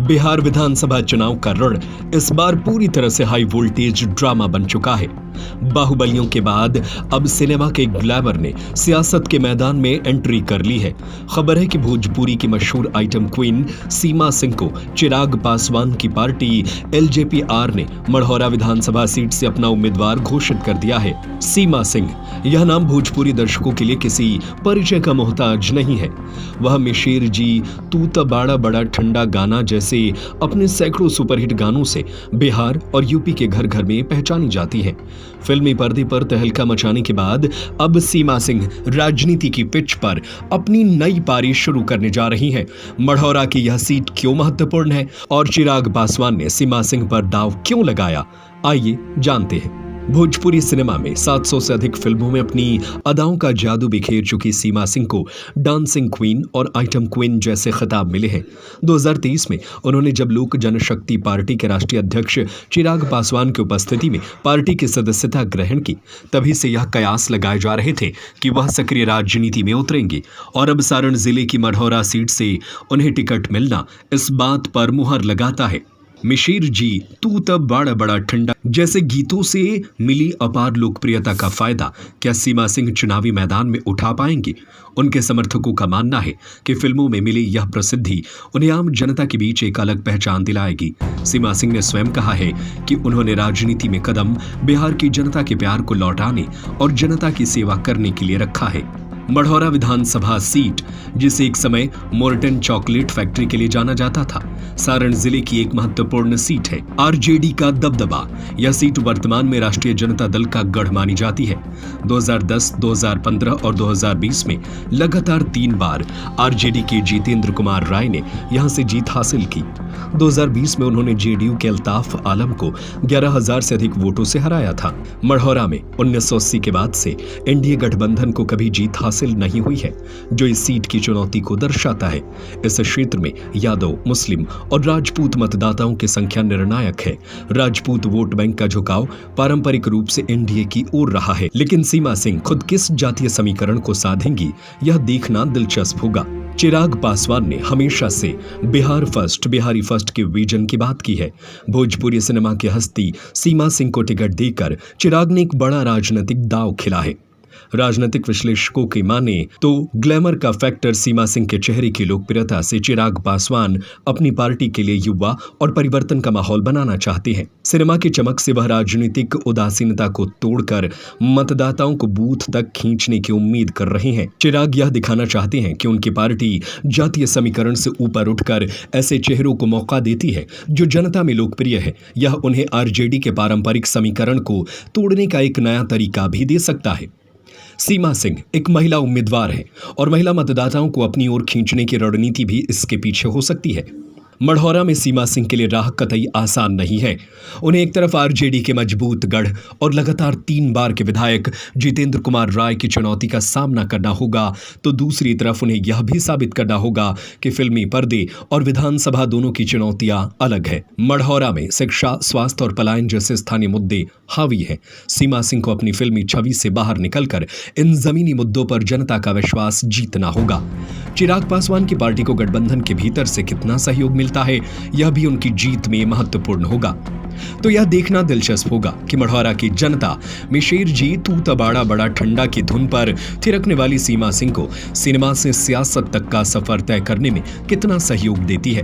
बिहार विधानसभा चुनाव का रण इस बार पूरी तरह से हाई वोल्टेज ड्रामा बन चुका है। बाहुबलियों के बाद अब सिनेमा के ग्लैमर ने सियासत के मैदान में एंट्री कर ली है। खबर है कि भोजपुरी की मशहूर आइटम क्वीन सीमा सिंह को चिराग पासवान की पार्टी एलजेपी-आर ने मढ़ौरा विधानसभा सीट से अपना उम्मीदवार घोषित कर दिया है। सीमा सिंह, यह नाम भोजपुरी दर्शकों के लिए किसी परिचय का मोहताज नहीं है। वह मिशीर जी, तू त बाड़ा बड़ा ठंडा गाना जैसे अपने सैकड़ों सुपरहिट गानों से बिहार और यूपी के घर घर में पहचानी जाती है। फिल्मी पर्दे पर तहलका मचाने के बाद अब सीमा सिंह राजनीति की पिच पर अपनी नई पारी शुरू करने जा रही हैं। मढ़ौरा की यह सीट क्यों महत्वपूर्ण है और चिराग पासवान ने सीमा सिंह पर दांव क्यों लगाया, आइए जानते हैं। भोजपुरी सिनेमा में 700 से अधिक फिल्मों में अपनी अदाओं का जादू बिखेर चुकी सीमा सिंह को डांसिंग क्वीन और आइटम क्वीन जैसे खिताब मिले हैं। 2023 में उन्होंने जब लोक जनशक्ति पार्टी के राष्ट्रीय अध्यक्ष चिराग पासवान की उपस्थिति में पार्टी की सदस्यता ग्रहण की, तभी से यह कयास लगाए जा रहे थे कि वह सक्रिय राजनीति में उतरेंगी और अब सारण जिले की मढ़ौरा सीट से उन्हें टिकट मिलना इस बात पर मुहर लगाता है। मिशीर जी, तू तब बड़ा बड़ा ठंडा जैसे गीतों से मिली अपार लोकप्रियता का फायदा क्या सीमा सिंह चुनावी मैदान में उठा पाएंगी? उनके समर्थकों का मानना है कि फिल्मों में मिली यह प्रसिद्धि उन्हें आम जनता के बीच एक अलग पहचान दिलाएगी। सीमा सिंह ने स्वयं कहा है कि उन्होंने राजनीति में कदम बिहार की जनता के प्यार को लौटाने और जनता की सेवा करने के लिए रखा है। मढ़ौरा विधानसभा सीट, जिसे एक समय मोर्टन चॉकलेट फैक्ट्री के लिए जाना जाता था, सारण जिले की एक महत्वपूर्ण सीट है। आरजेडी का दबदबा, यह सीट वर्तमान में राष्ट्रीय जनता दल का गढ़ मानी जाती है। 2010, 2015 और 2020 में लगातार 3 बार आरजेडी के जितेंद्र कुमार राय ने यहां से जीत हासिल की। 2020 में उन्होंने जेडीयू के अल्ताफ आलम को 11,000 से अधिक वोटों से हराया था। मढ़ौरा में 1980 के बाद से एनडीए गठबंधन को कभी जीत हासिल नहीं हुई है, जो इस सीट की चुनौती को दर्शाता है। इस क्षेत्र में यादव, मुस्लिम और राजपूत मतदाताओं की संख्या निर्णायक है। राजपूत वोट बैंक का झुकाव पारंपरिक रूप से एनडीए की ओर रहा है, लेकिन सीमा सिंह खुद किस जातीय समीकरण को साधेंगी, यह देखना दिलचस्प होगा। चिराग पासवान ने हमेशा से बिहार फर्स्ट, बिहारी फर्स्ट के विजन की बात की है। भोजपुरी सिनेमा की हस्ती सीमा सिंह को टिकट देकर चिराग ने एक बड़ा राजनीतिक दांव खेला है। राजनीतिक विश्लेषकों की माने तो ग्लैमर का फैक्टर सीमा सिंह के चेहरे की लोकप्रियता से चिराग पासवान अपनी पार्टी के लिए युवा और परिवर्तन का माहौल बनाना चाहते हैं। सिनेमा की चमक से वह राजनीतिक उदासीनता को तोड़कर मतदाताओं को बूथ तक खींचने की उम्मीद कर रहे हैं। चिराग यह दिखाना चाहते हैं कि उनकी पार्टी जातीय समीकरण से ऊपर उठकर ऐसे चेहरों को मौका देती है जो जनता में लोकप्रिय है। यह उन्हें आरजेडी के पारंपरिक समीकरण को तोड़ने का एक नया तरीका भी दे सकता है। सीमा सिंह एक महिला उम्मीदवार है और महिला मतदाताओं को अपनी ओर खींचने की रणनीति भी इसके पीछे हो सकती है। मढ़ौरा में सीमा सिंह के लिए राह कतई आसान नहीं है। उन्हें एक तरफ आरजेडी के मजबूत गढ़ और लगातार 3 बार के विधायक जितेंद्र कुमार राय की चुनौती का सामना करना होगा, तो दूसरी तरफ उन्हें यह भी साबित करना होगा कि फिल्मी पर्दे और विधानसभा दोनों की चुनौतियां अलग है। मढ़ौरा में शिक्षा, स्वास्थ्य और पलायन जैसे स्थानीय मुद्दे हावी है। सीमा सिंह को अपनी फिल्मी छवि से बाहर निकलकर इन जमीनी मुद्दों पर जनता का विश्वास जीतना होगा। चिराग पासवान की पार्टी को गठबंधन के भीतर से कितना सहयोग मिलता है, यह भी उनकी जीत में महत्वपूर्ण होगा। तो यह देखना दिलचस्प होगा कि मढ़ौरा की जनता मिशीर जी, तू तबाड़ा बड़ा ठंडा की धुन पर थिरकने वाली सीमा सिंह को सिनेमा से सियासत तक का सफर तय करने में कितना सहयोग देती है।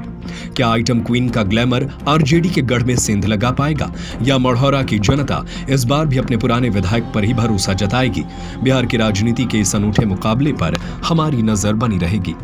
क्या आइटम क्वीन का ग्लैमर आरजेडी के गढ़ में सेंध लगा पाएगा, या मढ़ौरा की जनता इस बार भी अपने पुराने विधायक पर ही भरोसा जताएगी? बिहार की राजनीति के इस अनूठे मुकाबले पर हमारी नजर बनी रहेगी।